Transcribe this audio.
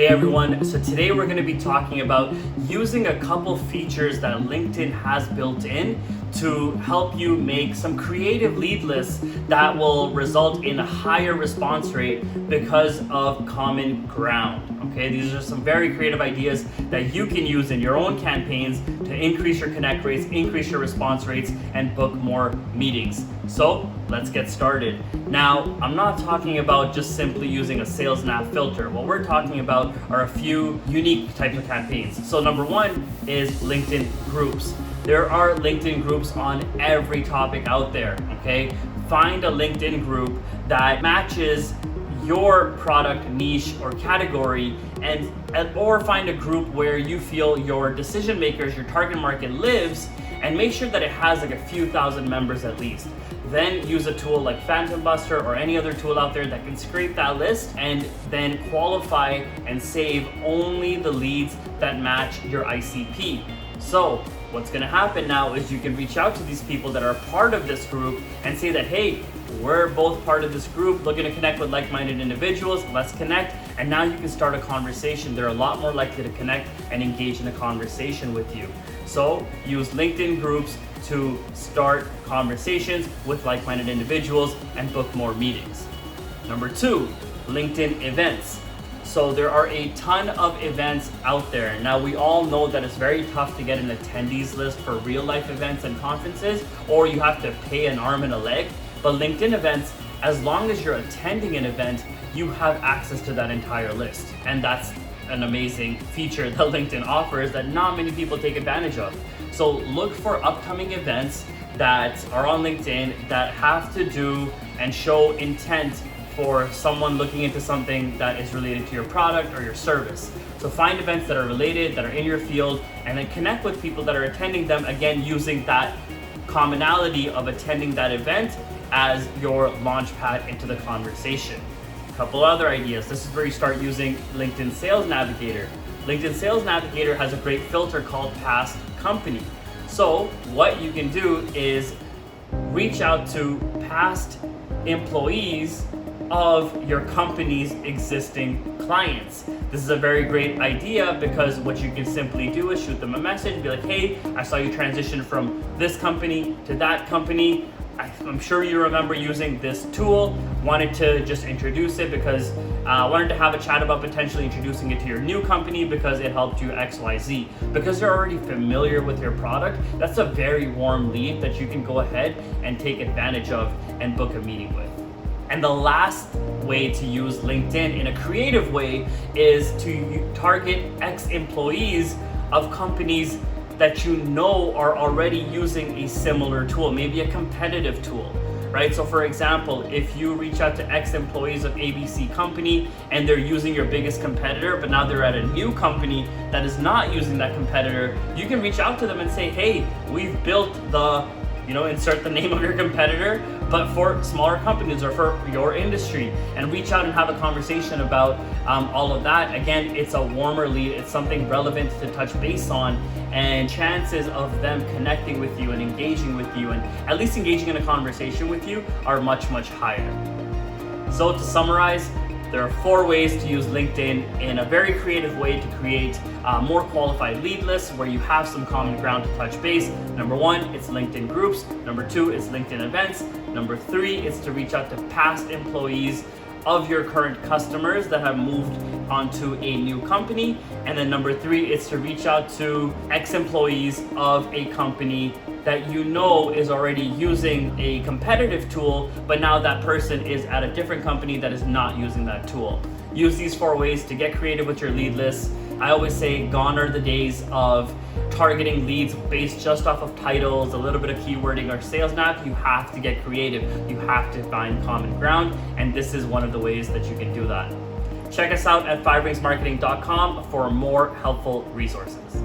Hey everyone, so today we're going to be talking about using a couple features that LinkedIn has built in to help you make some creative lead lists that will result in a higher response rate because of common ground. Okay, these are some very creative ideas that you can use in your own campaigns to increase your connect rates, increase your response rates, and book more meetings. So let's get started. Now, I'm not talking about just simply using a sales nav filter. What we're talking about are a few unique types of campaigns. So number one is LinkedIn groups. There are LinkedIn groups on every topic out there, okay? Find a LinkedIn group that matches your product niche or category, or find a group where you feel your decision makers, your target market lives, and make sure that it has like a few thousand members at least. Then use a tool like Phantom Buster or any other tool out there that can scrape that list and then qualify and save only the leads that match your ICP. So what's gonna happen now is you can reach out to these people that are part of this group and say that, hey, we're both part of this group, looking to connect with like-minded individuals, let's connect. And now you can start a conversation. They're a lot more likely to connect and engage in a conversation with you. So use LinkedIn groups to start conversations with like-minded individuals and book more meetings. Number two, LinkedIn events. So there are a ton of events out there. Now we all know that it's very tough to get an attendees list for real life events and conferences, or you have to pay an arm and a leg. But LinkedIn events, as long as you're attending an event, you have access to that entire list. And that's an amazing feature that LinkedIn offers that not many people take advantage of. So look for upcoming events that are on LinkedIn that have to do and show intent for someone looking into something that is related to your product or your service. So find events that are related, that are in your field, and then connect with people that are attending them, again, using that commonality of attending that event as your launch pad into the conversation. A couple other ideas. This is where you start using LinkedIn Sales Navigator. LinkedIn Sales Navigator has a great filter called past company. So what you can do is reach out to past employees of your company's existing clients. This is a very great idea because what you can simply do is shoot them a message and be like, hey, I saw you transition from this company to that company. I'm sure you remember using this tool, wanted to just introduce it because wanted to have a chat about potentially introducing it to your new company because it helped you XYZ. Because you're already familiar with your product, that's a very warm lead that you can go ahead and take advantage of and book a meeting with. And the last way to use LinkedIn in a creative way is to target ex-employees of companies that you know are already using a similar tool, maybe a competitive tool, right? So for example, if you reach out to ex-employees of ABC company and they're using your biggest competitor, but now they're at a new company that is not using that competitor, you can reach out to them and say, hey, we've built the, insert the name of your competitor, but for smaller companies or for your industry, and reach out and have a conversation about all of that. Again, it's a warmer lead, it's something relevant to touch base on, and chances of them connecting with you and engaging with you and at least engaging in a conversation with you are much, much higher. So to summarize, there are 4 ways to use LinkedIn in a very creative way to create more qualified lead lists where you have some common ground to touch base. Number 1, it's LinkedIn groups. Number 2, it's LinkedIn events. Number 3, it's to reach out to past employees of your current customers that have moved onto a new company. And then number 3, it's to reach out to ex-employees of a company that you know is already using a competitive tool, but now that person is at a different company that is not using that tool. Use these 4 ways to get creative with your lead lists. I always say gone are the days of targeting leads based just off of titles, a little bit of keywording or sales nav. You have to get creative. You have to find common ground, and this is one of the ways that you can do that. Check us out at FiveRingsMarketing.com for more helpful resources.